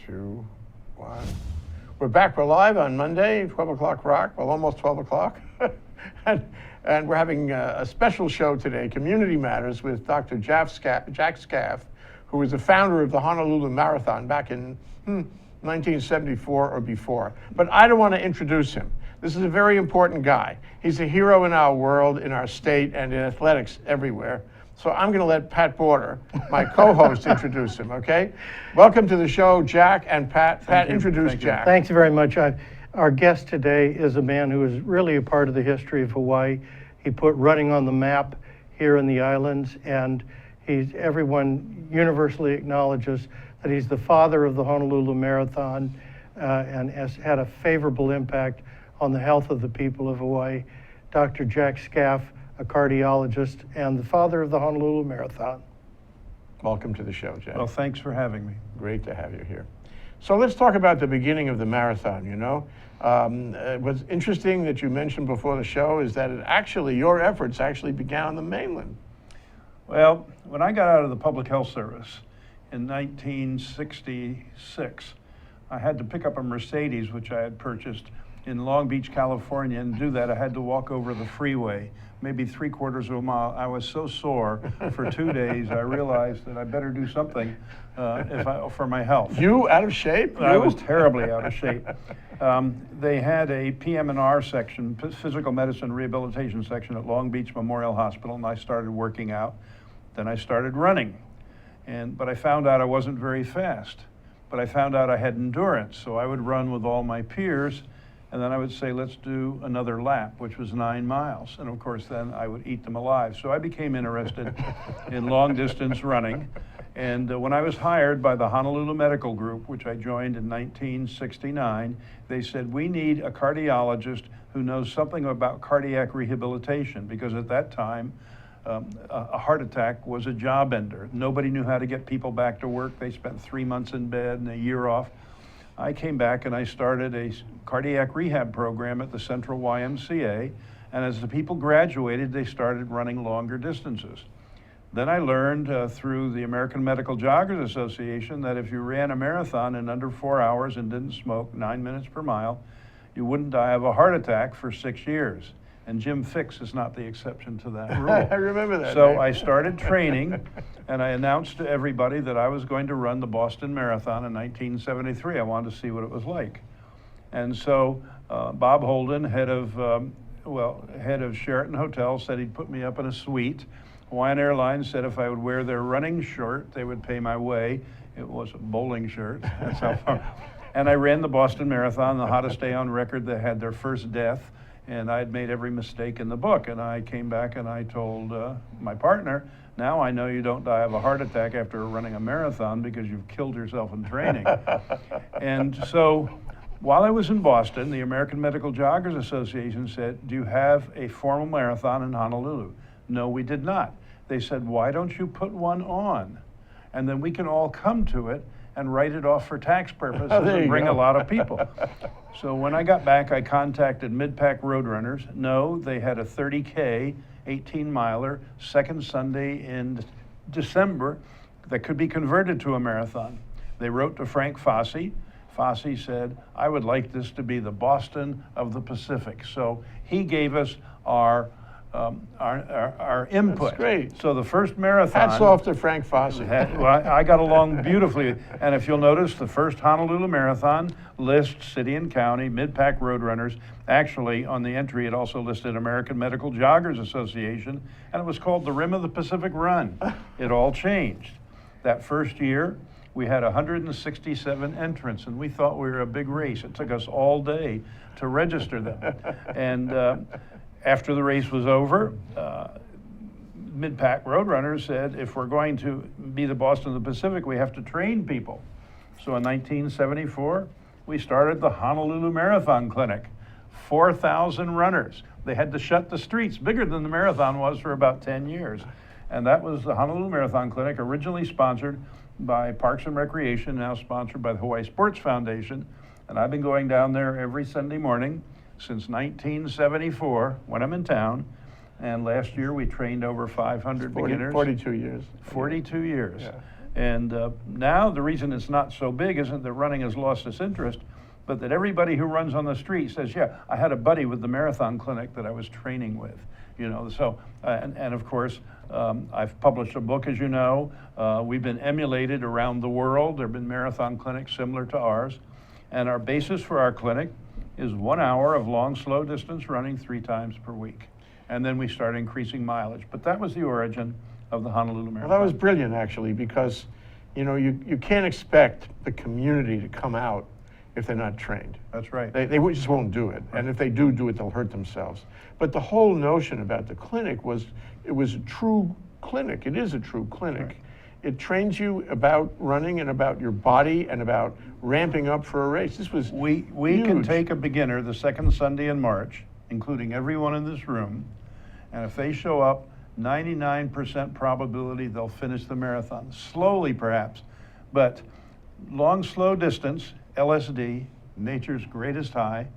2, 1. We're back. We're live on Monday, 12 o'clock rock. Well, almost 12 o'clock. and we're having a special show today, Community Matters, with Dr. Jack Scaff, who was the founder of the Honolulu Marathon back in 1974 or before. But I don't want to introduce him. This is a very important guy. He's a hero in our world, in our state, and in athletics everywhere. So I'm going to let Pat Border, my co-host, introduce him, okay? Welcome to the show, Jack and Pat. Pat, introduce Jack. Thanks very much. Our guest today is a man who is really a part of the history of Hawaii. He put running on the map here in the islands, and everyone universally acknowledges that he's the father of the Honolulu Marathon and has had a favorable impact on the health of the people of Hawaii. Dr. Jack Scaff, a cardiologist, and the father of the Honolulu Marathon. Welcome to the show, Jack. Well, thanks for having me. Great to have you here. So let's talk about the beginning of the marathon, you know. What's interesting that you mentioned before the show is that your efforts actually began on the mainland. Well, when I got out of the Public Health Service in 1966, I had to pick up a Mercedes, which I had purchased in Long Beach, California, and to do that I had to walk over the freeway, maybe 3/4 of a mile. I was so sore for 2 days, I realized that I better do something for my health. You out of shape? I was terribly out of shape. They had a PM&R section, physical medicine rehabilitation section at Long Beach Memorial Hospital, and I started working out. Then I started running, but I found out I wasn't very fast. But I found out I had endurance, so I would run with all my peers, and then I would say, let's do another lap, which was 9 miles. And of course, then I would eat them alive. So I became interested in long distance running. And when I was hired by the Honolulu Medical Group, which I joined in 1969, they said, we need a cardiologist who knows something about cardiac rehabilitation, because at that time, a heart attack was a job ender. Nobody knew how to get people back to work. They spent 3 months in bed and a year off. I came back and I started a cardiac rehab program at the Central YMCA, and as the people graduated, they started running longer distances. Then I learned through the American Medical Joggers Association that if you ran a marathon in under 4 hours and didn't smoke 9 minutes per mile, you wouldn't die of a heart attack for 6 years. And Jim Fix is not the exception to that rule. I remember that. So I started training, and I announced to everybody that I was going to run the Boston Marathon in 1973. I wanted to see what it was like. And so Bob Holden, head of Sheraton Hotel, said he'd put me up in a suite. Hawaiian Airlines said if I would wear their running shirt, they would pay my way. It was a bowling shirt. That's how far. And I ran the Boston Marathon, the hottest day on record. They had their first death. And I'd made every mistake in the book. And I came back and I told my partner, now I know you don't die of a heart attack after running a marathon because you've killed yourself in training. And so while I was in Boston, the American Medical Joggers Association said, do you have a formal marathon in Honolulu? No, we did not. They said, why don't you put one on? And then we can all come to it and write it off for tax purposes and bring a lot of people. So when I got back, I contacted Mid-Pac Roadrunners. No, they had a 30K, 18-miler, second Sunday in December that could be converted to a marathon. They wrote to Frank Fossey. Fossey said, I would like this to be the Boston of the Pacific. So he gave us our input. That's great. So the first marathon. Hats off to Frank Fossey. I got along beautifully. And if you'll notice, the first Honolulu Marathon lists city and county, Mid-Pac Roadrunners. Actually, on the entry, it also listed American Medical Joggers Association, and it was called the Rim of the Pacific Run. It all changed. That first year, we had 167 entrants, and we thought we were a big race. It took us all day to register them. And after the race was over, Mid-Pac Roadrunners said, if we're going to be the Boston of the Pacific, we have to train people. So in 1974, we started the Honolulu Marathon Clinic. 4,000 runners. They had to shut the streets, bigger than the marathon was, for about 10 years. And that was the Honolulu Marathon Clinic, originally sponsored by Parks and Recreation, now sponsored by the Hawaii Sports Foundation. And I've been going down there every Sunday morning since 1974 when I'm in town. And last year we trained over 500 beginners. 42 years. 42 years. Yeah. And now the reason it's not so big isn't that running has lost its interest, but that everybody who runs on the street says, yeah, I had a buddy with the marathon clinic that I was training with. So, and of course, I've published a book, as you know. We've been emulated around the world. There have been marathon clinics similar to ours. And our basis for our clinic is 1 hour of long, slow distance running 3 times per week. And then we start increasing mileage. But that was the origin of the Honolulu Marathon. Well, that was brilliant, actually, because, you can't expect the community to come out if they're not trained. That's right. They just won't do it. And if they do it, they'll hurt themselves. But the whole notion about the clinic was, it was a true clinic. It is a true clinic. Right. It trains you about running and about your body and about ramping up for a race. This was We can take a beginner the second Sunday in March, including everyone in this room, and if they show up, 99% probability they'll finish the marathon. Slowly, perhaps, but long, slow distance, LSD, nature's greatest high,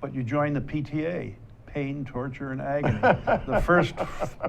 but you join the PTA, pain, torture, and agony. The first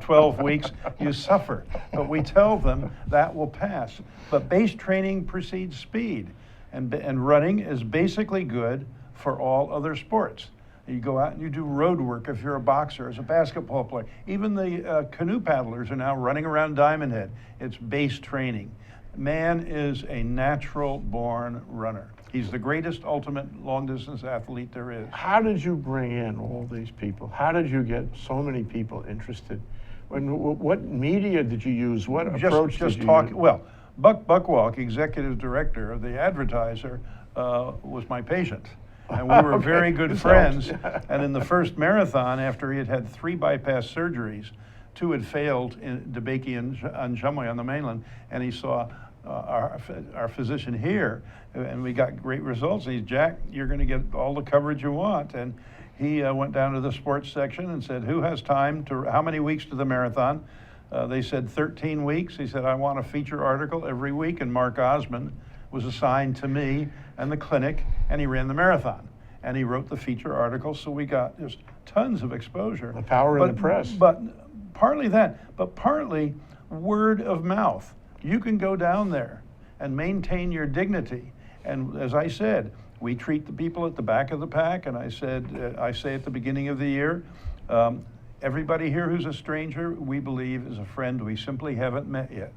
12 weeks, you suffer, but we tell them that will pass. But base training precedes speed, and running is basically good for all other sports. You go out and you do road work if you're a boxer, as a basketball player. Even the canoe paddlers are now running around Diamond Head. It's base training. Man is a natural-born runner. He's the greatest ultimate long-distance athlete there is. How did you bring in all these people? How did you get so many people interested? What media did you use? What approach did you use? Well, Buck Buckwalk, executive director of the Advertiser, was my patient. And we were very good friends. And in the first marathon, after he had had 3 bypass surgeries, 2 had failed in DeBakey and Shumway on the mainland, and he saw our physician here, and we got great results. And he's, Jack, you're going to get all the coverage you want. And he went down to the sports section and said, who has time to, how many weeks to the marathon? They said 13 weeks. He said, I want a feature article every week. And Mark Osmond was assigned to me and the clinic, and he ran the marathon. And he wrote the feature article, so we got just tons of exposure. The power in the press. But partly that, but partly word of mouth. You can go down there and maintain your dignity. And as I said, we treat the people at the back of the pack, and I say at the beginning of the year, everybody here who's a stranger, we believe is a friend we simply haven't met yet.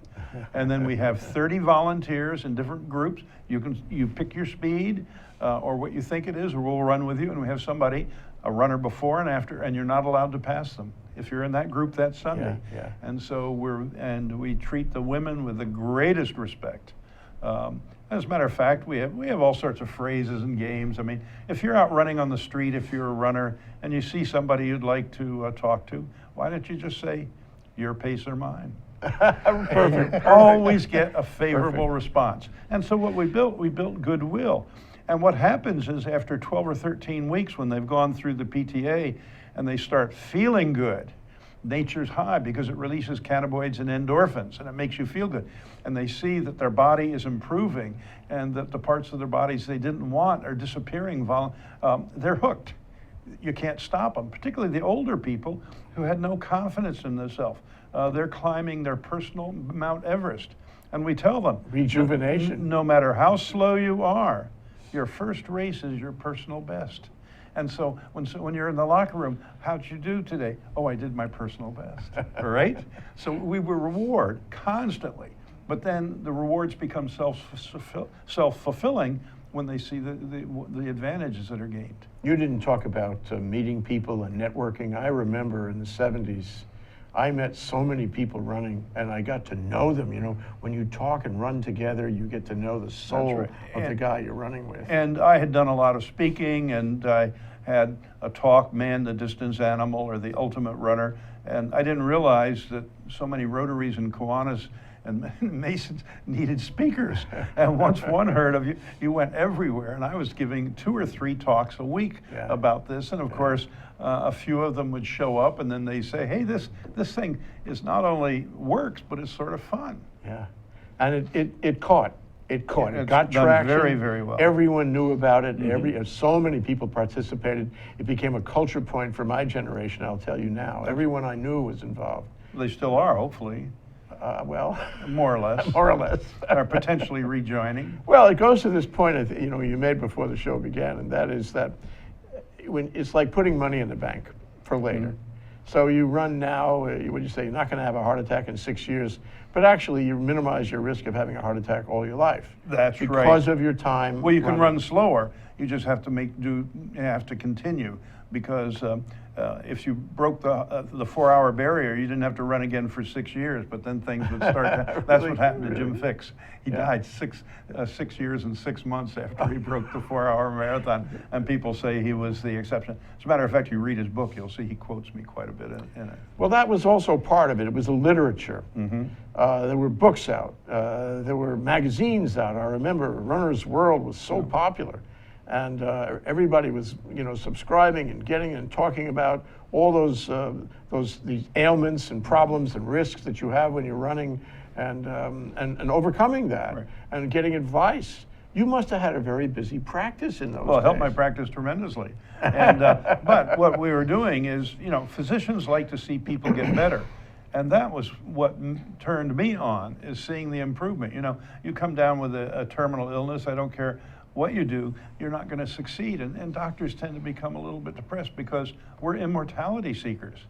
And then we have 30 volunteers in different groups. You pick your speed or what you think it is, or we'll run with you, and we have somebody, a runner before and after, and you're not allowed to pass them if you're in that group that Sunday. Yeah. And so we treat the women with the greatest respect. As a matter of fact, we have all sorts of phrases and games. I mean, if you're out running on the street, if you're a runner, and you see somebody you'd like to talk to, why don't you just say, your pace or mine? Perfect. Always get a favorable response. And so what we built goodwill. And what happens is after 12 or 13 weeks, when they've gone through the PTA and they start feeling good, nature's high because it releases cannabinoids and endorphins, and it makes you feel good. And they see that their body is improving and that the parts of their bodies they didn't want are disappearing. They're hooked. You can't stop them, particularly the older people who had no confidence in themselves. They're climbing their personal Mount Everest. And we tell them, rejuvenation. No matter how slow you are, your first race is your personal best. And so when you're in the locker room, how'd you do today? Oh, I did my personal best, all right? So we will reward constantly, but then the rewards become self-fulfilling when they see the advantages that are gained. You didn't talk about meeting people and networking. I remember in the 70s, I met so many people running, and I got to know them. You know, when you talk and run together, you get to know the soul of the guy you're running with. And I had done a lot of speaking, and I had a talk, Man the Distance Animal, or The Ultimate Runner, and I didn't realize that so many Rotaries and Kiwanis and Masons needed speakers. And once one heard of you, you went everywhere. And I was giving 2 or 3 talks a week about this. And of course, a few of them would show up, and then they say, hey, this thing is not only works, but it's sort of fun. Yeah, and it caught. It got done traction. very, very well. Everyone knew about it. So many people participated. It became a culture point for my generation, I'll tell you now. Everyone I knew was involved. They still are, hopefully. Well, more or less, more or less. or potentially rejoining. Well, it goes to this point you made before the show began, and that is that when it's like putting money in the bank for later. Mm-hmm. So you run now, what you say, you're not going to have a heart attack in 6 years, but actually you minimize your risk of having a heart attack all your life. That's right. Because of your time. Well, you can running. run slower. You just have to you have to continue, because if you broke the 4-hour barrier, you didn't have to run again for 6 years. But then things would start. That's what happened to Jim Fix. He died 6 years and 6 months after he broke the 4-hour marathon, and people say he was the exception. As a matter of fact, you read his book, you'll see he quotes me quite a bit in it. Well, that was also part of it. It was a literature. Mm-hmm. There were books out. There were magazines out. I remember Runner's World was so popular. And everybody was, subscribing and getting and talking about all these ailments and problems and risks that you have when you're running, and overcoming that, right, and getting advice. You must have had a very busy practice in those days. Well, it helped my practice tremendously. And but what we were doing is, physicians like to see people get better. And that was what turned me on, is seeing the improvement. You come down with a terminal illness, I don't care what you do, you're not going to succeed. And doctors tend to become a little bit depressed because we're immortality seekers.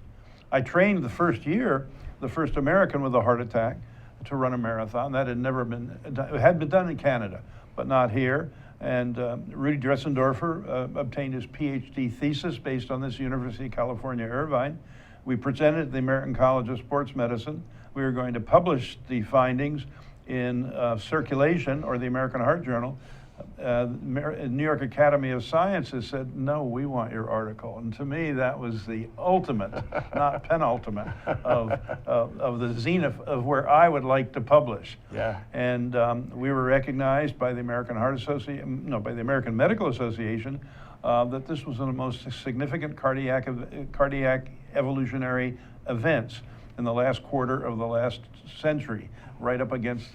I trained the first year, the first American with a heart attack, to run a marathon. That had never been done. It had been done in Canada, but not here. And Rudy Dressendorfer obtained his PhD thesis based on this University of California, Irvine. We presented at the American College of Sports Medicine. We were going to publish the findings in Circulation, or the American Heart Journal. New York Academy of Sciences said, no, we want your article. And to me, that was the ultimate, not penultimate, of the zenith of where I would like to publish. Yeah. And we were recognized by the American by the American Medical Association that this was one of the most significant cardiac evolutionary events in the last quarter of the last century, right up against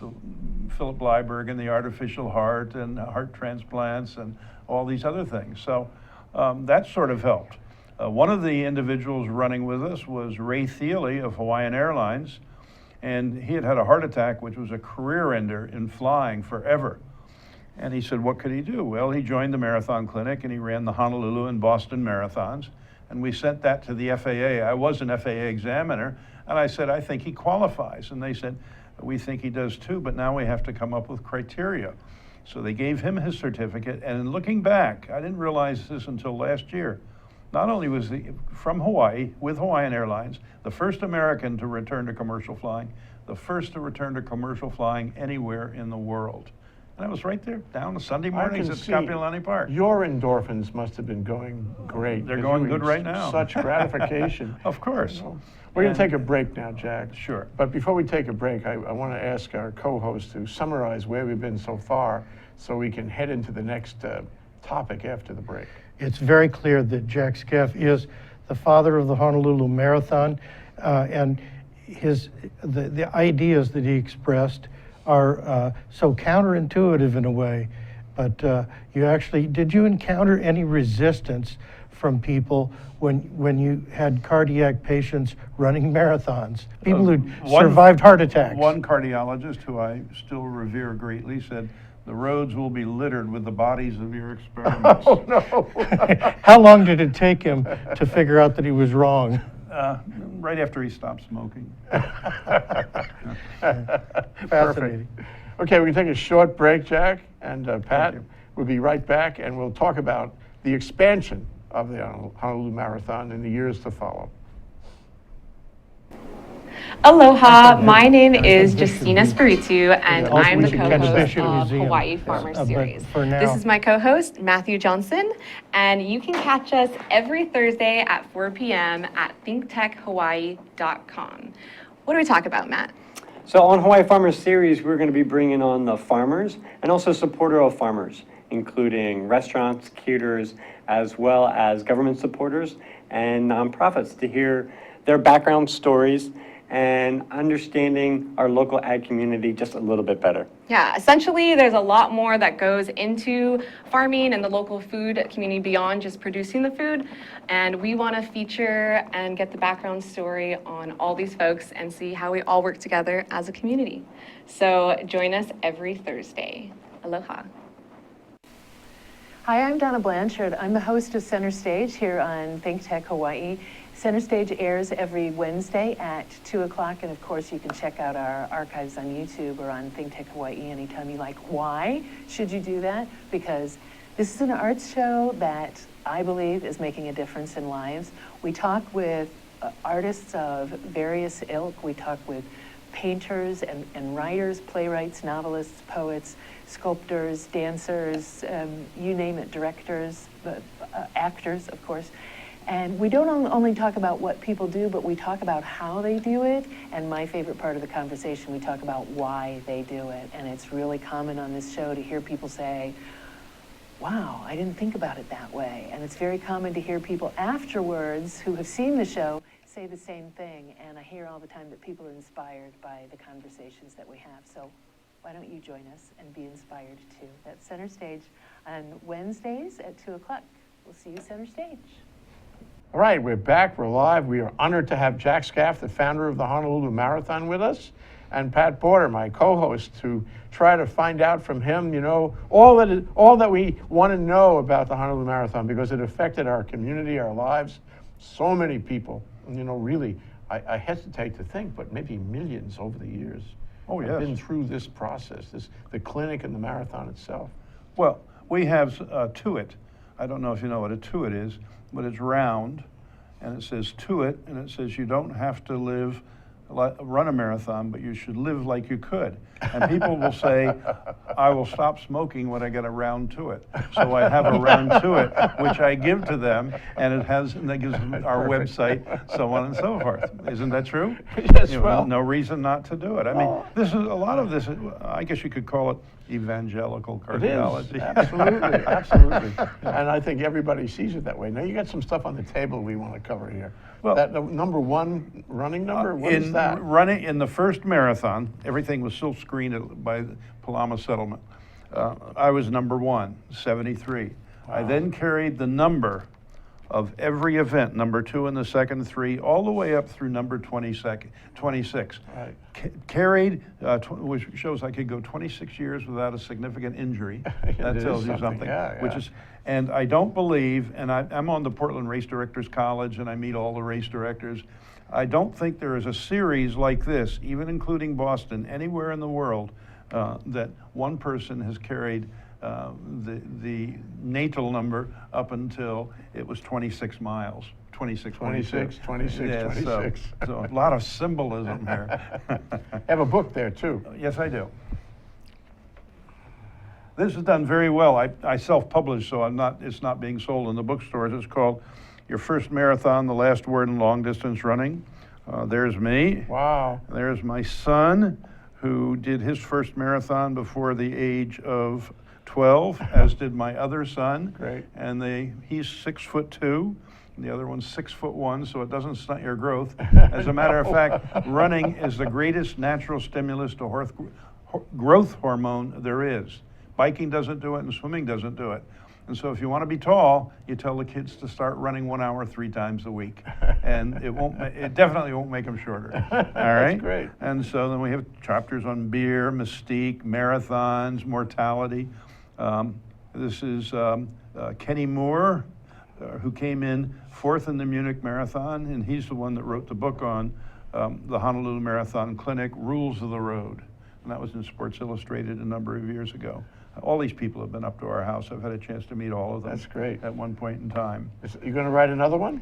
Philip Liebberg and the artificial heart and heart transplants and all these other things. So that sort of helped. One of the individuals running with us was Ray Thiele of Hawaiian Airlines, and he had had a heart attack, which was a career ender in flying forever. And he said, what could he do? Well, he joined the marathon clinic and he ran the Honolulu and Boston marathons. And we sent that to the FAA. I was an FAA examiner, and I said, I think he qualifies. And they said, we think he does too, but now we have to come up with criteria. So they gave him his certificate, and in looking back, I didn't realize this until last year. Not only was he from Hawaii with Hawaiian Airlines, the first American to return to commercial flying, the first to return to commercial flying anywhere in the world. And I was right there, down on Sunday mornings at Kapiolani Park. Your endorphins must have been going great. They're going good right now. Such gratification. Of course. We're going to take a break now, Jack. Sure. But before we take a break, I want to ask our co-host to summarize where we've been so far so we can head into the next topic after the break. It's very clear that Jack Scaff is the father of the Honolulu Marathon, and the ideas that he expressed are so counterintuitive in a way. But did you encounter any resistance from people when you had cardiac patients running marathons, people who survived heart attacks? One cardiologist who I still revere greatly said, the roads will be littered with the bodies of your experiments. Oh, no. How long did it take him to figure out that he was wrong? Right after he stopped smoking. Fascinating. Okay, we can take a short break, Jack, and Pat will be right back, and we'll talk about the expansion of the Honolulu Marathon in the years to follow. Aloha, my name is Justina Spiritu, and Also, I'm we the should catch co-host the of museum. Hawaii Farmers But Series. for now- This is my co-host, Matthew Johnson, and you can catch us every Thursday at 4 p.m. at thinktechhawaii.com. What do we talk about, Matt? So on Hawaii Farmers Series, we're going to be bringing on the farmers and also supporter of farmers, including restaurants, caterers, as well as government supporters and nonprofits, to hear their background stories and understanding our local ag community just a little bit better. Yeah, essentially, there's a lot more that goes into farming and the local food community beyond just producing the food. And we want to feature and get the background story on all these folks and see how we all work together as a community. So join us every Thursday. Aloha. Hi, I'm Donna Blanchard. I'm the host of Center Stage here on Think Tech Hawaii. Center Stage airs every Wednesday at 2 o'clock, and of course you can check out our archives on YouTube or on Think Tech Hawaii anytime you like. Why should you do that? Because this is an arts show that I believe is making a difference in lives. We talk with artists of various ilk. We talk with painters and writers, playwrights, novelists, poets, sculptors, dancers, you name it, directors, actors, of course. And we don't only talk about what people do, but we talk about how they do it. And my favorite part of the conversation, we talk about why they do it. And it's really common on this show to hear people say, wow, I didn't think about it that way. And it's very common to hear people afterwards who have seen the show say the same thing. And I hear all the time that people are inspired by the conversations that we have. So why don't you join us and be inspired too? That's Center Stage on Wednesdays at 2 o'clock. We'll see you Center Stage. All right, we're back, we're live. We are honored to have Jack Scaff, the founder of the Honolulu Marathon, with us, and Pat Porter, my co-host, to try to find out from him, you know, all that we want to know about the Honolulu Marathon, because it affected our community, our lives. So many people, you know, really, I hesitate to think, but maybe millions over the years have been through this process, the clinic and the marathon itself. Well, we have tuit. I don't know if you know what a tuit is, but it's round, and it says tuit, and it says you don't have to run a marathon, but you should live like you could. And people will say, I will stop smoking when I get a round tuit. So I have a round tuit, which I give to them, and that gives them our website, so on and so forth. Isn't that true? Yes, well. No reason not to do it. I mean, this is a lot of this, I guess you could call it evangelical cardiology. It is, absolutely, absolutely. And I think everybody sees it that way. Now, you got some stuff on the table we want to cover here. Well, that the number one running number, what is that? Running in the first marathon, everything was still screened by the Palama settlement. I was number 1, 73. Wow. I then carried the number of every event, number 2 and the second 3, all the way up through number 26. Right. Carried, which shows I could go 26 years without a significant injury. That tells you something. Yeah, which is, and I don't believe, and I'm on the Portland Race Directors College, and I meet all the race directors. I don't think there is a series like this, even including Boston, anywhere in the world, that one person has carried the natal number up until it was 26 miles. 26. Yeah, 26. So a lot of symbolism here. You have a book there too. Yes, I do. This is done very well. I self-publish, so it's not being sold in the bookstores. It's called Your First Marathon, The Last Word in Long Distance Running. There's me. Wow. There's my son, who did his first marathon before the age of 12, as did my other son. Great. And he's 6'2", and the other one's 6'1", so it doesn't stunt your growth. As a matter of fact, running is the greatest natural stimulus to growth hormone there is. Biking doesn't do it, and swimming doesn't do it. And so if you want to be tall, you tell the kids to start running 1 hour 3 times a week. And it definitely won't make them shorter. All right? That's great. And so then we have chapters on beer, mystique, marathons, mortality. This is Kenny Moore, who came in 4th in the Munich Marathon, and he's the one that wrote the book on the Honolulu Marathon Clinic, Rules of the Road. And that was in Sports Illustrated a number of years ago. All these people have been up to our house. I've had a chance to meet all of them. That's great. At one point in time. You going to write another one?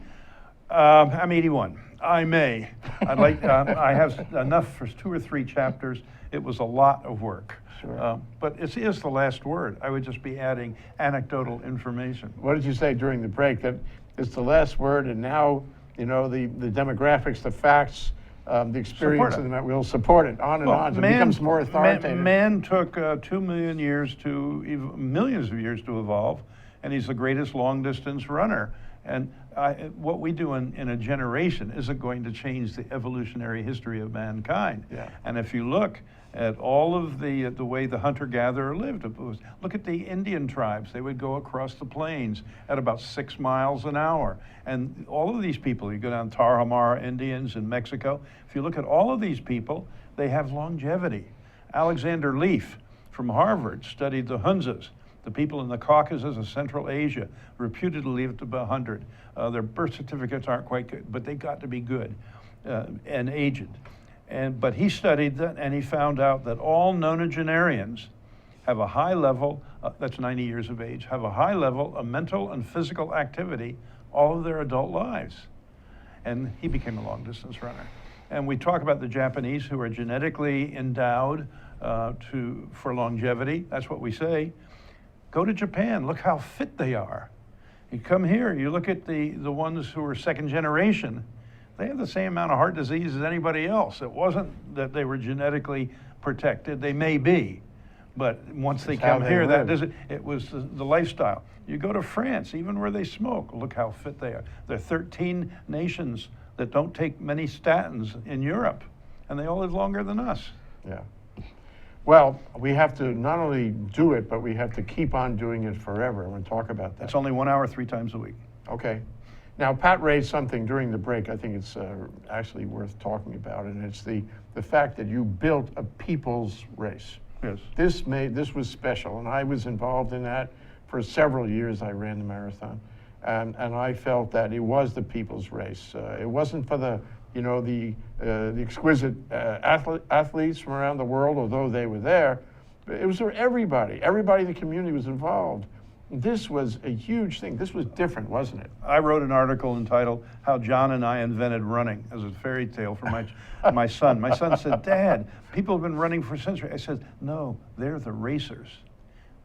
I'm 81. I may. I'd like. I have enough for 2 or 3 chapters. It was a lot of work. Sure. But it is the last word. I would just be adding anecdotal information. What did you say during the break? That it's the last word, and now, you know, the demographics, the facts, the experience of them, we'll support it on and on. So it becomes more authoritative. Man took 2 million years millions of years to evolve, and he's the greatest long distance runner. And what we do in a generation isn't going to change the evolutionary history of mankind. Yeah. And if you look at all of the way the hunter-gatherer lived, look at the Indian tribes. They would go across the plains at about 6 miles an hour. And all of these people, you go down Tarahumara Indians in Mexico, if you look at all of these people, they have longevity. Alexander Leaf from Harvard studied the Hunzas, the people in the Caucasus of Central Asia, reputedly lived to be 100. Their birth certificates aren't quite good, but they got to be good and aged. But he studied that, and he found out that all nonagenarians have a high level, that's 90 years of age, have a high level of mental and physical activity all of their adult lives. And he became a long distance runner. And we talk about the Japanese who are genetically endowed for longevity. That's what we say. Go to Japan, look how fit they are. You come here, you look at the ones who are second generation, they have the same amount of heart disease as anybody else. It wasn't that they were genetically protected, they may be, but once they come here, it was the lifestyle. You go to France, even where they smoke, look how fit they are. There are 13 nations that don't take many statins in Europe, and they all live longer than us. Yeah. Well, we have to not only do it, but we have to keep on doing it forever. I want to talk about that. It's only 1 hour, 3 times a week. Okay. Now, Pat raised something during the break I think it's actually worth talking about, and it's the fact that you built a people's race. Yes. This was special, and I was involved in that for several years. I ran the marathon, and I felt that it was the people's race. It wasn't for the exquisite athletes from around the world, although they were there. It was for everybody. Everybody in the community was involved. This was a huge thing. This was different, wasn't it? I wrote an article entitled "How John and I Invented Running" as a fairy tale for my son. My son said, "Dad, people have been running for centuries." I said, "No, they're the racers.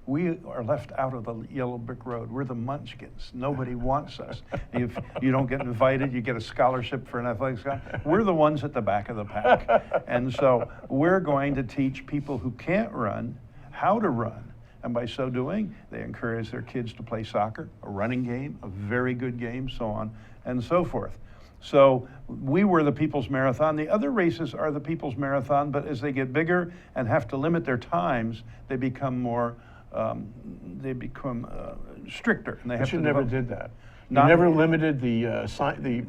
We are left out of the yellow brick road. We're the munchkins. Nobody wants us. If you don't get invited, you get a scholarship for an athletics guy. We're the ones at the back of the pack." And so we're going to teach people who can't run how to run. And by so doing, they encourage their kids to play soccer, a running game, a very good game, so on and so forth. So we were the People's Marathon. The other races are the People's Marathon, but as they get bigger and have to limit their times, they become more stricter. And they have But you to never develop. did that. You never limited the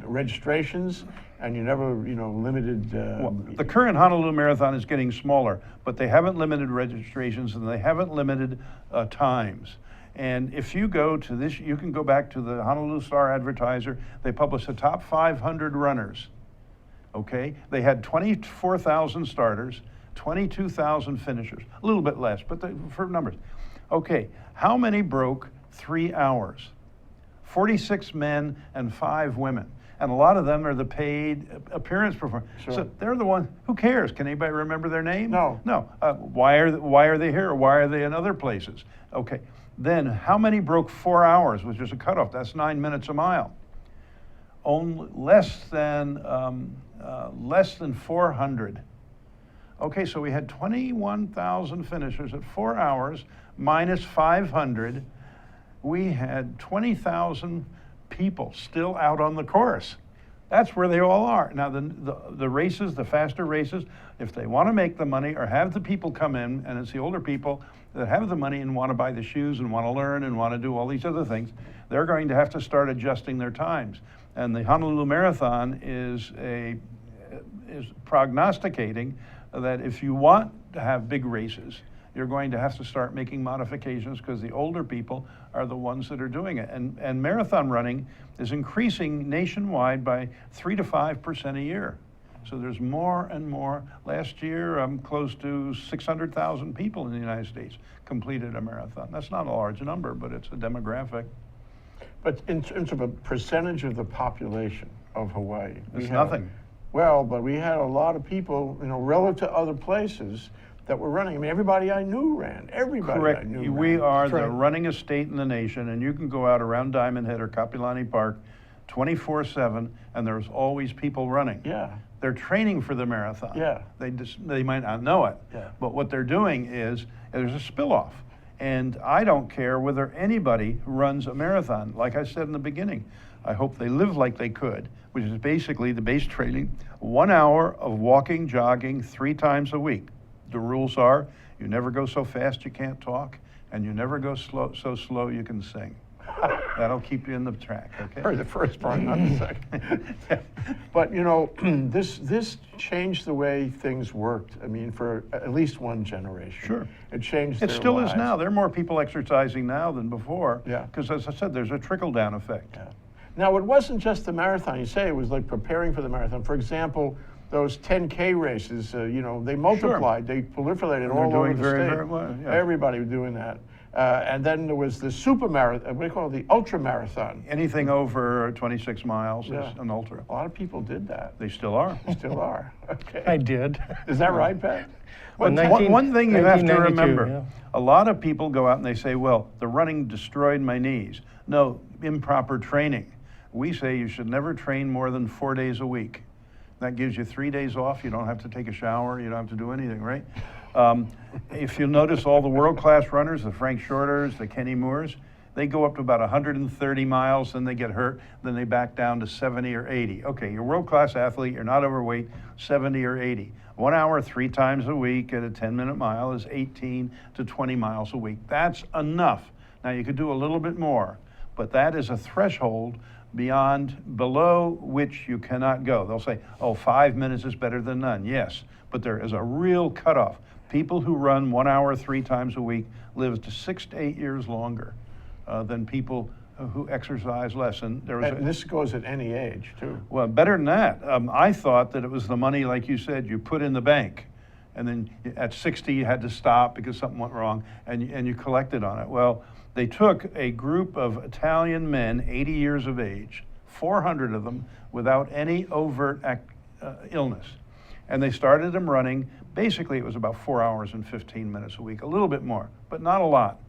registrations, and you never, limited. The current Honolulu Marathon is getting smaller, but they haven't limited registrations and they haven't limited times. And if you go to this, you can go back to the Honolulu Star-Advertiser. They publish the top 500 runners. Okay, they had 24,000 starters, 22,000 finishers, a little bit less, but for numbers. Okay, how many broke 3 hours? 46 men and 5 women. And a lot of them are the paid appearance performers. Sure. So they're the ones, who cares? Can anybody remember their name? No. No. Why are they here? Why are they in other places? Okay, then how many broke 4 hours, which is a cutoff? That's 9 minutes a mile. Only less than 400. Okay, so we had 21,000 finishers at 4 hours minus 500. We had 20,000 people still out on the course. That's where they all are. Now, the races, the faster races, if they want to make the money or have the people come in, and it's the older people that have the money and want to buy the shoes and want to learn and want to do all these other things, they're going to have to start adjusting their times. And the Honolulu Marathon is prognosticating that if you want to have big races, you're going to have to start making modifications because the older people are the ones that are doing it. And marathon running is increasing nationwide by 3 to 5% a year. So there's more and more. Last year, close to 600,000 people in the United States completed a marathon. That's not a large number, but it's a demographic. But in terms of a percentage of the population of Hawaii, It's nothing. Well, but we had a lot of people, relative to other places, that were running. I mean, everybody I knew ran. Everybody Correct. I knew We ran. are the right. runningest state in the nation, and you can go out around Diamond Head or Kapilani Park 24/7, and there's always people running. Yeah. They're training for the marathon. Yeah. They might not know it. Yeah. But what they're doing is there's a spill-off. And I don't care whether anybody runs a marathon. Like I said in the beginning, I hope they live like they could, which is basically the base training, 1 hour of walking, jogging 3 times a week. The rules are, you never go so fast you can't talk, and you never go so slow you can sing. That'll keep you in the track, okay? Heard the first part, not the second. But you know, this changed the way things worked. I mean, for at least one generation. Sure. It changed It their still is lives. now. There are more people exercising now than before. Yeah. Because as I said, there's a trickle-down effect. Yeah. Now, it wasn't just the marathon. You say it was like preparing for the marathon. For example, those 10K races, you know, they multiplied, they proliferated And all they're over doing the very, state. very well, yeah. Everybody was doing that. And then there was the super marathon, what do you call it, the ultra marathon. Anything over 26 miles Yeah. is an ultra. A lot of people did that. They still are. Still are. Okay. I did. Is that right, Pat? Well, One thing you have to 1992, remember, yeah. a lot of people go out and they say, well, the running destroyed my knees. No, improper training. We say you should never train more than 4 days a week. That gives you 3 days off. You don't have to take a shower. You don't have to do anything, right? If you notice all the world-class runners, the Frank Shorters, the Kenny Moores, they go up to about 130 miles, then they get hurt, then they back down to 70 or 80. Okay, you're a world-class athlete, you're not overweight, 70 or 80. 1 hour, 3 times a week at a 10-minute mile is 18 to 20 miles a week. That's enough. Now, you could do a little bit more, but that is a threshold below which you cannot go. They'll say, oh, 5 minutes is better than none. Yes, but there is a real cutoff. People who run 1 hour 3 times a week live to 6 to 8 years longer than people who exercise less. And there was And this goes at any age, too. well, better than that. I thought that it was the money, like you said, you put in the bank, and then at 60 you had to stop because something went wrong, and you collected on it. Well, they took a group of Italian men, 80 years of age, 400 of them, without any overt illness. And they started them running. Basically, it was about 4 hours and 15 minutes a week, a little bit more, but not a lot.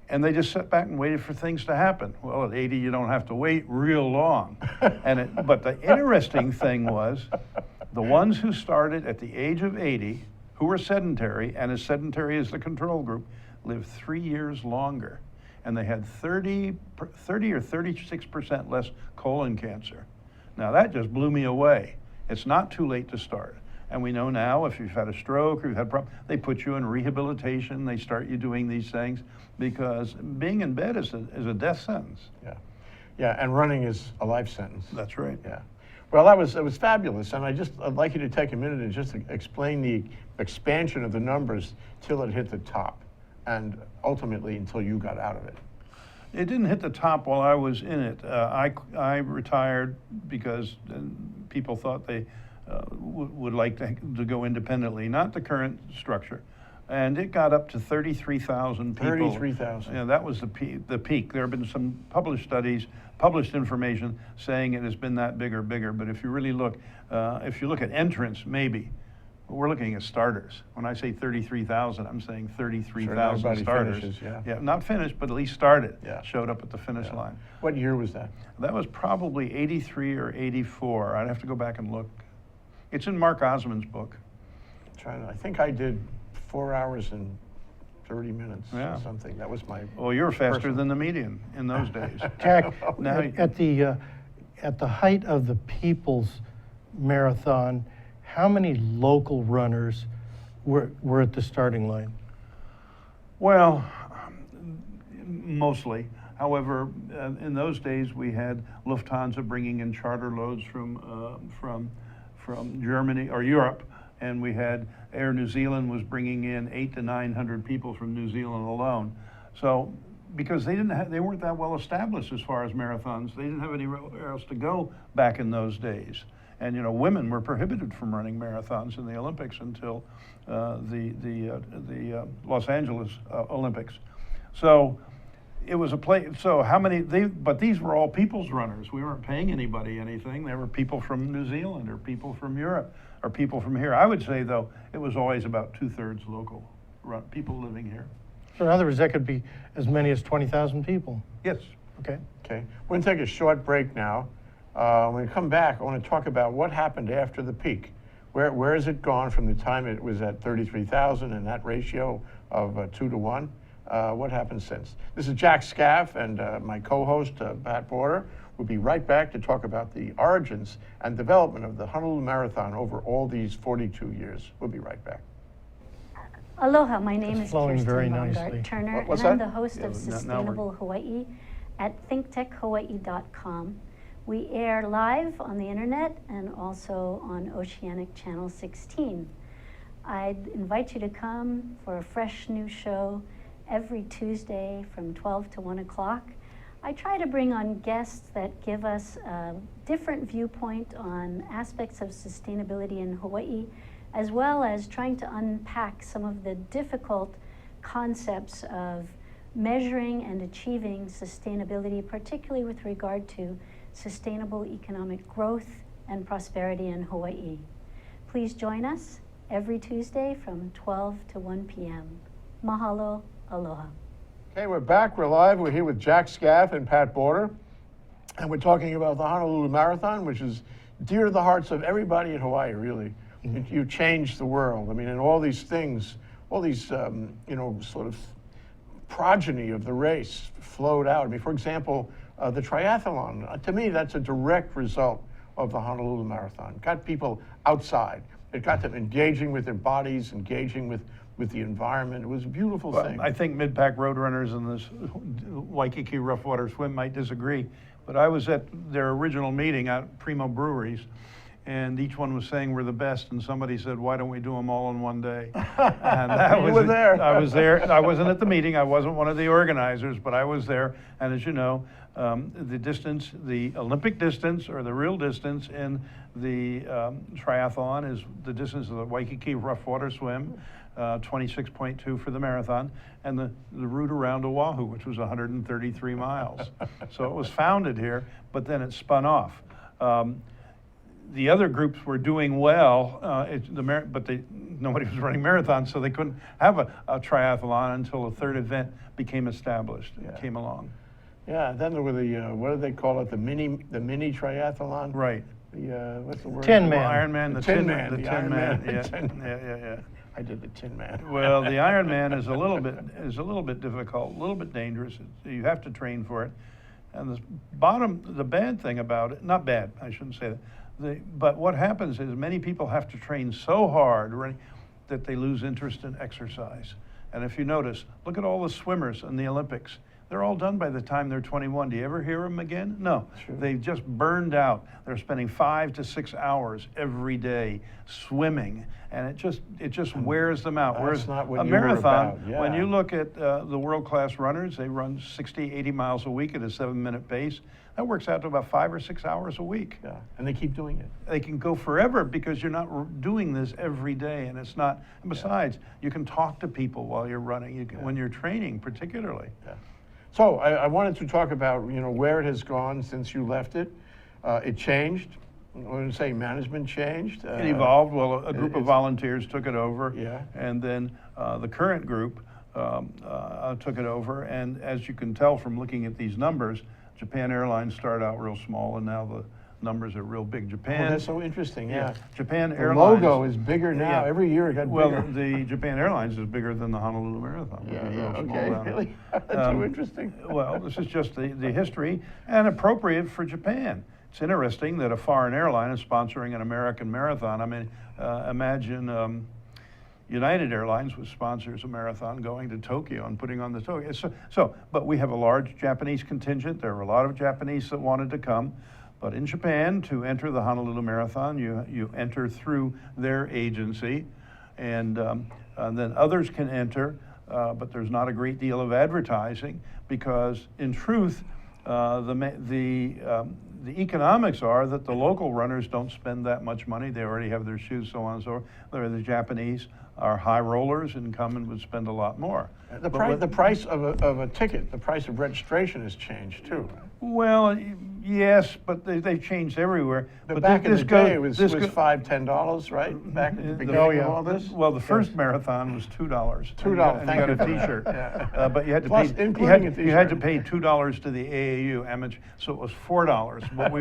And they just sat back and waited for things to happen. Well, at 80, you don't have to wait real long. But the interesting thing was, the ones who started at the age of 80, who were sedentary, and as sedentary as the control group, lived 3 years longer. And they had 30 or 36% less colon cancer. Now, that just blew me away. It's not too late to start. And we know now if you've had a stroke or you've had a problem, they put you in rehabilitation, they start you doing these things, because being in bed is a death sentence. Yeah. Yeah, and running is a life sentence. That's right. Yeah. Well, it was fabulous, and I'd like you to take a minute and just explain the expansion of the numbers till it hit the top, and ultimately until you got out of it. It didn't hit the top while I was in it. I retired because people thought they would like to go independently, not the current structure. And it got up to 33,000 people. 33,000. Yeah, that was the peak. There have been some published studies, published information saying it has been that bigger. But if you really look, if you look at entrants, maybe. But we're looking at starters. When I say 33,000, I'm saying 33,000 everybody starters. finishes, yeah. Yeah, not finished, but at least started. Yeah. Showed up at the finish line. What year was that? That was probably 83 or 84. I'd have to go back and look. It's in Mark Osmond's book. I think I did 4 hours and 30 minutes Yeah. or something. That was my. Well, you were faster Personal. than the median in those days. Jack, Now- at the height of the People's Marathon, how many local runners were at the starting line? Well, mostly. However, in those days, we had Lufthansa bringing in charter loads from Germany or Europe, and we had Air New Zealand was bringing in 800 to 900 people from New Zealand alone. So, because they weren't that well established as far as marathons, they didn't have anywhere else to go back in those days. And you know, women were prohibited from running marathons in the Olympics until the Los Angeles Olympics. So it was a place. So how many? But these were all people's runners. We weren't paying anybody anything. They were people from New Zealand or people from Europe or people from here. I would say though, it was always about 2/3 local people living here. So in other words, that could be as many as 20,000 people. Yes. Okay. Okay. We're going to take a short break now. When we come back, I want to talk about what happened after the peak. Where has it gone from the time it was at 33,000 and that ratio of 2 to 1 what happened since. This is Jack Scaff and my co-host, Pat Porter. We'll be right back to talk about the origins and development of the Honolulu Marathon over all these 42 years. We'll be right back. Aloha, my name is flowing very Kirsten nicely. Baumgart Turner, What's and I'm that? the host Yeah, of now we're- Sustainable Hawaii at thinktechhawaii.com. We air live on the internet and also on Oceanic Channel 16. I'd invite you to come for a fresh new show every Tuesday from 12 to 1 o'clock. I try to bring on guests that give us a different viewpoint on aspects of sustainability in Hawaii, as well as trying to unpack some of the difficult concepts of measuring and achieving sustainability, particularly with regard to sustainable economic growth and prosperity in Hawaii. Please join us every Tuesday from 12 to 1 p.m. Mahalo, aloha. Okay, we're back. We're live. We're here with Jack Scaff and Pat Porter. And we're talking about the Honolulu Marathon, which is dear to the hearts of everybody in Hawaii, really. You changed the world. I mean, and all these things, all these, sort of progeny of the race flowed out. I mean, for example, the triathlon. To me, that's a direct result of the Honolulu Marathon. It got people outside. It got them engaging with their bodies, engaging with the environment. It was a beautiful thing. I think mid-pack road runners and this Waikiki rough water swim might disagree, but I was at their original meeting at Primo Breweries, and each one was saying we're the best, and somebody said, why don't we do them all in one day? And that You were there. I was there. I wasn't at the meeting. I wasn't one of the organizers, but I was there. And as you know, the distance, the Olympic distance or the real distance in the triathlon is the distance of the Waikiki rough water swim, 26.2 for the marathon, and the route around Oahu, which was 133 miles. So it was founded here, but then it spun off. The other groups were doing well, but nobody was running marathons, so they couldn't have a triathlon until a third event became established, came along. Yeah, then there were the, what do they call it, the mini triathlon? Right. The, what's the word? Tin Man. Iron Man, the Tin Man. The Iron Man. Yeah. I did the Tin Man. Well, the Iron Man is a little bit difficult, a little bit dangerous. You have to train for it. And the bad thing about it, not bad, I shouldn't say that, but what happens is many people have to train so hard that they lose interest in exercise. And if you notice, look at all the swimmers in the Olympics. They're all done by the time they're 21. Do you ever hear them again? No. Sure. They've just burned out. They're spending 5 to 6 hours every day swimming, and it just wears them out. That's Whereas not what a you were marathon, about, yeah. when you look at the world-class runners, they run 60, 80 miles a week at a 7-minute pace. That works out to about 5 or 6 hours a week. Yeah, and they keep doing it. They can go forever because you're not doing this every day, and it's not. And besides, you can talk to people while you're running. When you're training, particularly. Yeah. So I wanted to talk about where it has gone since you left it. It changed. I wouldn't say management changed. It evolved. Well, a group of volunteers took it over. Yeah. And then the current group took it over. And as you can tell from looking at these numbers, Japan Airlines started out real small, and now the numbers are real big. Japan. Oh, that's so interesting. Yeah. Japan The Airlines. logo is bigger now. Yeah. Every year it got Well, bigger. the Japan Airlines is bigger than the Honolulu Marathon. Yeah. It's a little small Okay. down there. Really? That's so interesting. Well, this is just the history, and appropriate for Japan. It's interesting that a foreign airline is sponsoring an American marathon. I mean, imagine United Airlines, which sponsors a marathon, going to Tokyo and putting on the Tokyo. But we have a large Japanese contingent. There were a lot of Japanese that wanted to come. But in Japan, to enter the Honolulu Marathon, you enter through their agency, and then others can enter, but there's not a great deal of advertising because, in truth, the economics are that the local runners don't spend that much money. They already have their shoes, so on and so forth. The Japanese are high rollers and come and would spend a lot more. The price of a ticket, the price of registration has changed too. Well, yes, but they've changed everywhere. But Back in the day, it was $5, $10, right? Back at the beginning of all this? Well, the first marathon was $2. $2, and thank you got you a for that. T-shirt. Yeah. But you had to Plus, pay. including a You had to t-shirt. pay $2 to the AAU amateur, so it was $4. But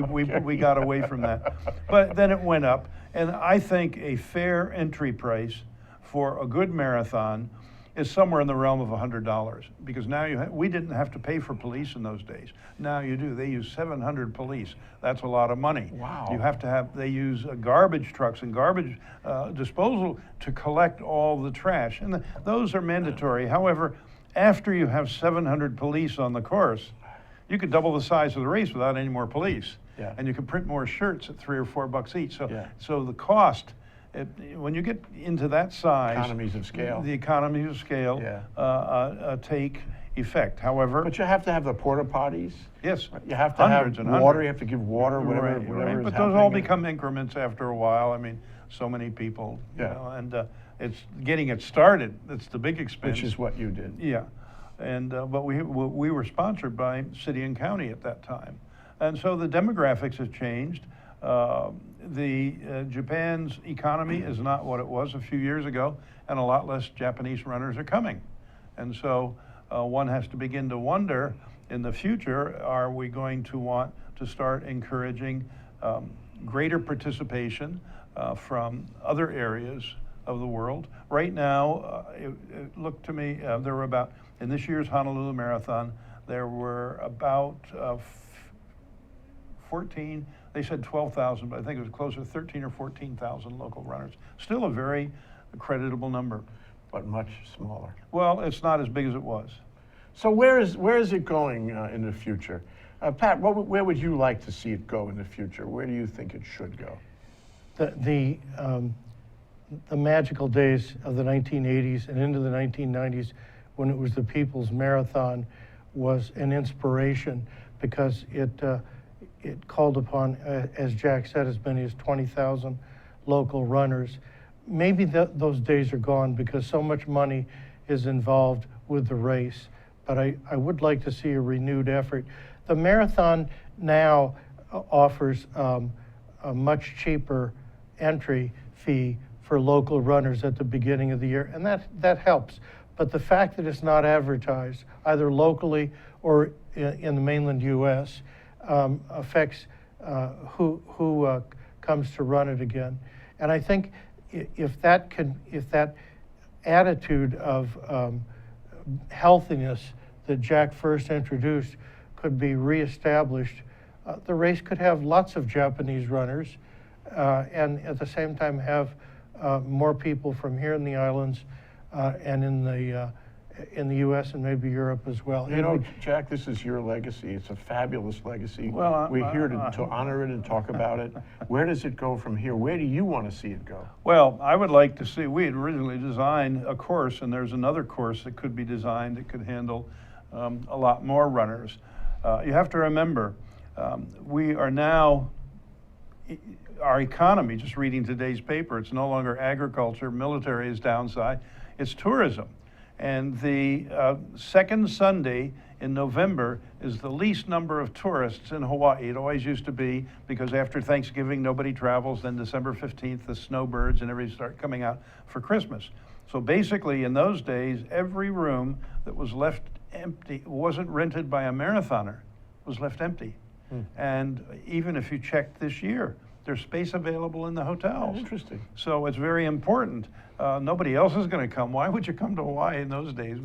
we got away from that. But then it went up, and I think a fair entry price for a good marathon is somewhere in the realm of $100, because now we didn't have to pay for police in those days. Now you do. They use 700 police. That's a lot of money. Wow. You have to have, they use garbage trucks and garbage disposal to collect all the trash. And those are mandatory. However, after you have 700 police on the course, you could double the size of the race without any more police. Yeah. And you can print more shirts at $3 or $4 each. So, Yeah. so the cost, when you get into that size, Economies of scale. the economies of scale Yeah. take effect. However, But you have to have the porta potties. yes, You have to hundreds have and water. hundreds. You have to give water, whatever, Right, whatever right. is But those all happening. become increments after a while. I mean, so many people, you Yeah. know, and it's getting it started. That's the big expense. Which is what you did. Yeah, and but we were sponsored by city and county at that time, and so the demographics have changed. Japan's economy is not what it was a few years ago, and a lot less Japanese runners are coming, and so one has to begin to wonder in the future: are we going to want to start encouraging greater participation from other areas of the world? Right now, it looked to me there were about, in this year's Honolulu Marathon, there were about 14, they said 12,000, but I think it was closer to 13 or 14,000 local runners. Still a very creditable number. But much smaller. Well, it's not as big as it was. So where is it going in the future? Pat, where would you like to see it go in the future? Where do you think it should go? The magical days of the 1980s and into the 1990s, when it was the People's Marathon, was an inspiration because it called upon, as Jack said, as many as 20,000 local runners. Maybe those days are gone because so much money is involved with the race, but I would like to see a renewed effort. The marathon now offers a much cheaper entry fee for local runners at the beginning of the year, and that helps. But the fact that it's not advertised, either locally or in the mainland U.S., affects who comes to run it again. And I think if that attitude of healthiness that Jack first introduced could be reestablished, the race could have lots of Japanese runners, and at the same time have more people from here in the islands and in the U.S. and maybe Europe as well. You know, Jack, this is your legacy. It's a fabulous legacy. Well, we're here to honor it and talk about it. Where does it go from here? Where do you want to see it go? Well, I would like to see, we had originally designed a course, and there's another course that could be designed that could handle a lot more runners. You have to remember, we are now, our economy, just reading today's paper, it's no longer agriculture, military is downside, it's tourism. And the second Sunday in November is the least number of tourists in Hawaii. It always used to be, because after Thanksgiving nobody travels, then December 15th the snowbirds and everybody start coming out for Christmas. So basically in those days, every room that was left empty, wasn't rented by a marathoner, was left empty. And even if you checked this year, there's space available in the hotels. Oh, interesting. So it's very important. Nobody else is going to come. Why would you come to Hawaii in those days?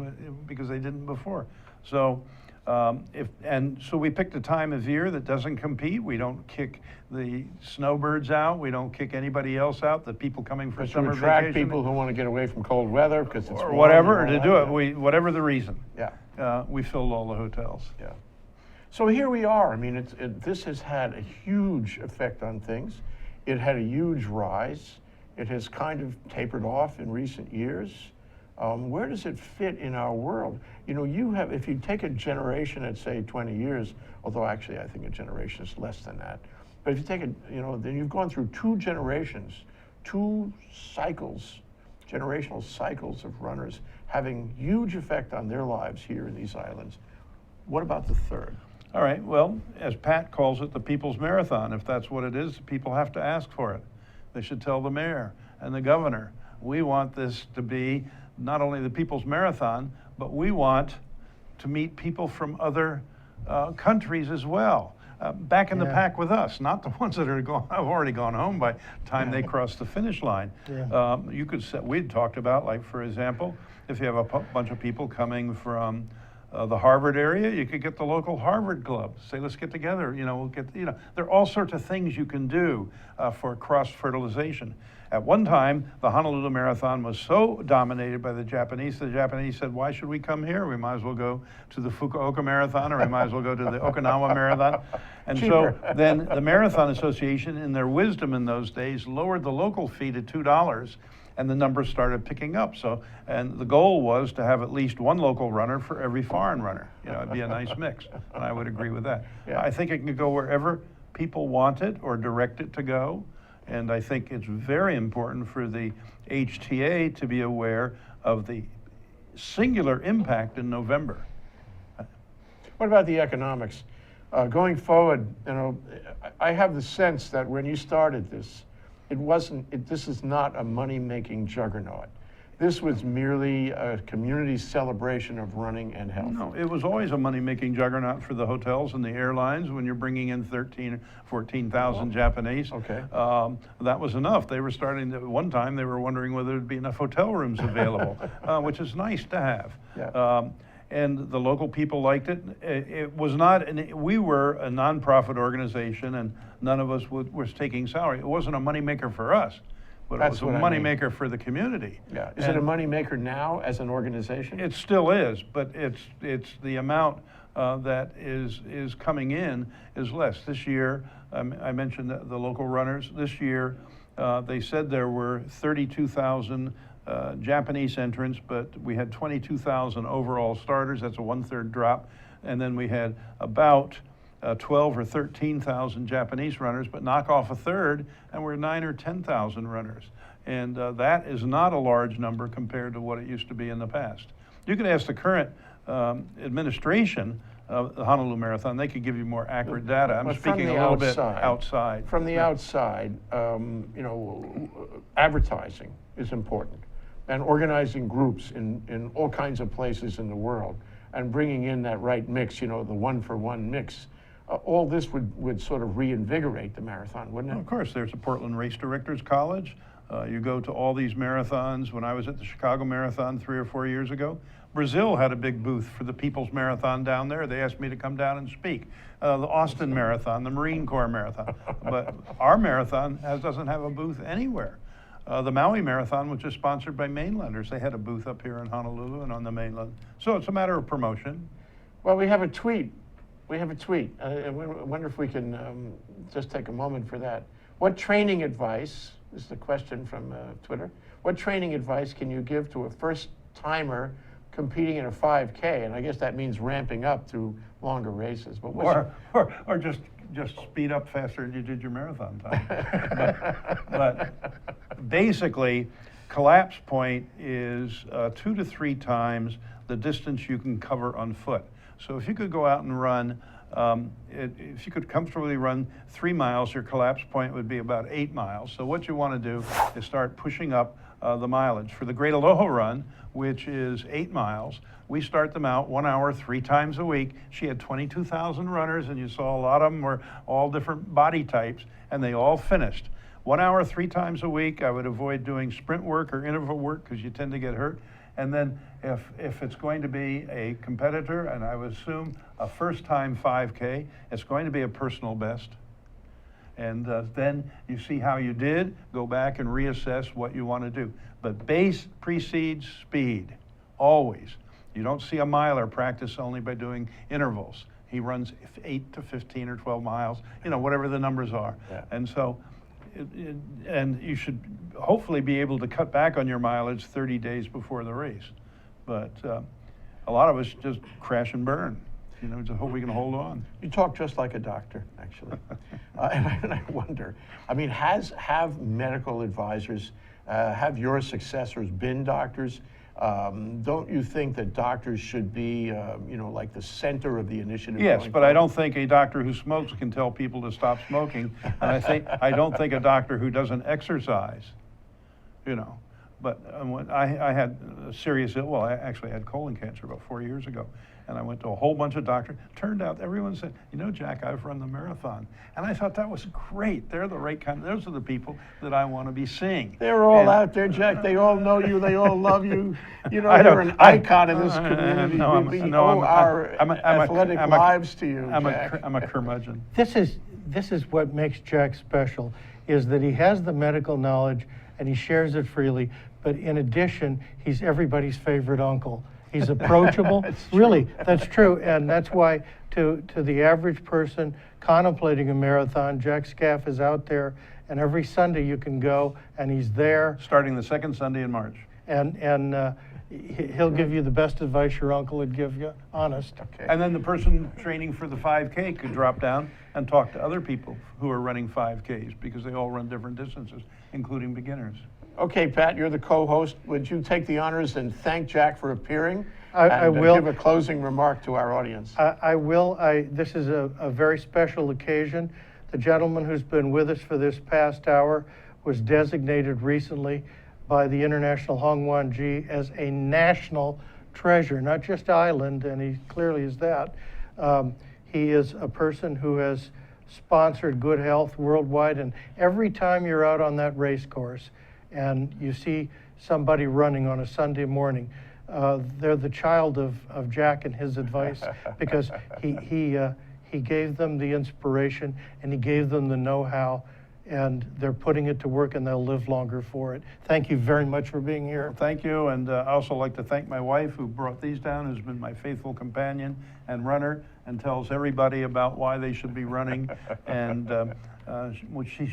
Because they didn't before. So so we picked a time of year that doesn't compete. We don't kick the snowbirds out. We don't kick anybody else out. The people coming for But to summer attract vacation, people who want to get away from cold weather because it's or warm whatever, and to all do that. it. Whatever the reason. Yeah. We filled all the hotels. Yeah. So here we are. I mean, this has had a huge effect on things. It had a huge rise. It has kind of tapered off in recent years. Where does it fit in our world? You know, if you take a generation at say 20 years, although actually I think a generation is less than that, but if you take then you've gone through 2 generations, 2 cycles, generational cycles of runners having huge effect on their lives here in these islands. What about the third? All right, well, as Pat calls it, the People's Marathon. If that's what it is, people have to ask for it. They should tell the mayor and the governor, we want this to be not only the People's Marathon, but we want to meet people from other countries as well. back in the Yeah. pack with us, not the ones that have already gone home by the time they cross the finish line. Yeah. You could set, we'd talked about, like, for example, if you have a bunch of people coming from the Harvard area, you could get the local Harvard club. Say, let's get together, we'll get, there are all sorts of things you can do for cross-fertilization. At one time, the Honolulu Marathon was so dominated by the Japanese said, why should we come here? We might as well go to the Fukuoka Marathon, or we might as well go to the Okinawa Marathon. And so then the Marathon Association, in their wisdom in those days, lowered the local fee to $2, and the numbers started picking up. So, and the goal was to have at least one local runner for every foreign runner. It'd be a nice mix, and I would agree with that. Yeah. I think it can go wherever people want it or direct it to go. And I think it's very important for the HTA to be aware of the singular impact in November. What about the economics? Going forward, I have the sense that when you started this, this is not a money-making juggernaut. This was merely a community celebration of running and health. No, it was always a money-making juggernaut for the hotels and the airlines when you're bringing in 13,000 or 14,000 Japanese. Okay. That was enough. They were starting to, one time they were wondering whether there'd be enough hotel rooms available, which is nice to have. Yeah. And the local people liked it. It was not, we were a nonprofit organization, and none of us was taking salary. It wasn't a moneymaker for us, but That's it was a what I mean. moneymaker for the community. Yeah. Is it a moneymaker now as an organization? It still is, but it's the amount that is coming in is less. This year, I mentioned the local runners. This year, they said there were 32,000 Japanese entrants, but we had 22,000 overall starters. That's a 1/3 drop. And then we had about 12 or 13,000 Japanese runners, but knock off a third, and we're 9 or 10,000 runners. And that is not a large number compared to what it used to be in the past. You can ask the current administration of the Honolulu Marathon. They could give you more accurate data. I'm But from speaking the a little bit outside. From the outside, advertising is important, and organizing groups in all kinds of places in the world, and bringing in that right mix, the one-for-one mix. All this would sort of reinvigorate the marathon, wouldn't it? Of course, there's a Portland Race Directors College. You go to all these marathons. When I was at the Chicago Marathon 3 or 4 years ago, Brazil had a big booth for the People's Marathon down there. They asked me to come down and speak. The Austin Marathon, the Marine Corps Marathon. But our marathon doesn't have a booth anywhere. The Maui Marathon, which is sponsored by mainlanders, they had a booth up here in Honolulu and on the mainland. So it's a matter of promotion. Well, we have a tweet. I wonder if we can just take a moment for that. What training advice, this is the question from Twitter, what training advice can you give to a first-timer competing in a 5K? And I guess that means ramping up to longer races. But Or just speed up faster than you did your marathon time. but basically, collapse point is 2 to 3 times the distance you can cover on foot. So if you could go out and run, if you could comfortably run 3 miles, your collapse point would be about 8 miles. So what you want to do is start pushing up the mileage. For the Great Aloha Run, which is 8 miles, we start them out 1 hour, 3 times a week. She had 22,000 runners, and you saw a lot of them were all different body types, and they all finished. 1 hour, 3 times a week. I would avoid doing sprint work or interval work because you tend to get hurt. And then if it's going to be a competitor, and I would assume a first-time 5K, it's going to be a personal best. And then you see how you did, go back and reassess what you want to do. But base precedes speed, always. You don't see a miler practice only by doing intervals. He runs 8 to 15 or 12 miles, whatever the numbers are. Yeah. And so, and you should hopefully be able to cut back on your mileage 30 days before the race. But a lot of us just crash and burn. Just hope we can hold on. You talk just like a doctor, actually. And I wonder, have medical advisors, have your successors been doctors? Don't you think that doctors should be, like the center of the initiative? Yes, but I don't think a doctor who smokes can tell people to stop smoking. And I don't think a doctor who doesn't exercise, But when I had serious, well, I actually had colon cancer about 4 years ago. And I went to a whole bunch of doctors. Turned out everyone said, you know, Jack, I've run the marathon. And I thought that was great. They're the right kind, those are the people that I want to be seeing. They're all And- out there, Jack. They all know you. They all love you. You know, I you're don't- an icon in this no, community. no, I'm- We no, owe I'm- our I'm a- athletic I'm a- lives to you, Jack. I'm a curmudgeon. This is what makes Jack special, is that he has the medical knowledge and he shares it freely, but in addition, he's everybody's favorite uncle. He's approachable. Really, that's true. And that's why to the average person contemplating a marathon, Jack Scaff is out there, and every Sunday you can go and he's there, Starting the second Sunday in March. and he'll give you the best advice your uncle would give you, honest. Okay. And then the person training for the 5K could drop down and talk to other people who are running 5Ks, because they all run different distances, including beginners. Okay, Pat, you're the co-host. Would you take the honors and thank Jack for appearing? I and, will. give a closing remark to our audience. I will. This is a very special occasion. The gentleman who's been with us for this past hour was designated recently by the International Hongwanji as a national treasure, not just island, and he clearly is that. He is a person who has sponsored good health worldwide, and every time you're out on that race course and you see somebody running on a Sunday morning, they're the child of Jack and his advice, because he gave them the inspiration and he gave them the know-how, and they're putting it to work and they'll live longer for it. Thank you very much for being here. Thank you, and I also like to thank my wife who brought these down, who's been my faithful companion and runner, and tells everybody about why they should be running. And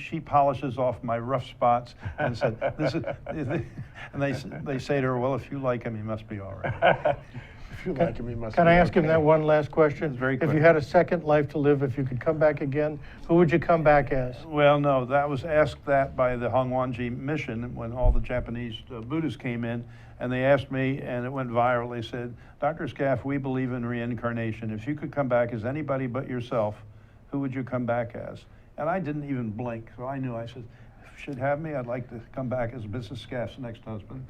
she polishes off my rough spots and said, "This is," and they say to her, "Well, if you like him, he must be all right." If you like him, he must Can be I ask him okay. that one last question? It's very If quick. you had a second life to live, if you could come back again, who would you come back as? Well, no, that was asked that by the Hongwanji mission when all the Japanese Buddhists came in, and they asked me, and it went viral. They said, "Dr. Scaff, we believe in reincarnation. If you could come back as anybody but yourself, who would you come back as?" And I didn't even blink, so I knew. I said, "If you should have me, I'd like to come back as Mrs. Scaff's next husband."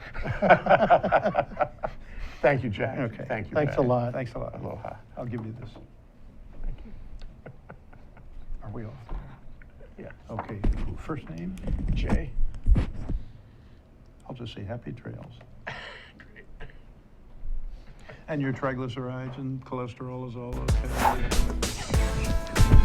Thank you, Jack. Okay. Thank you. Thanks a Pat. lot. Thanks a lot. Aloha. I'll give you this. Thank you. Are we off? Yeah. Okay, first name? Jay. I'll just say happy trails. And your triglycerides and cholesterol is all okay?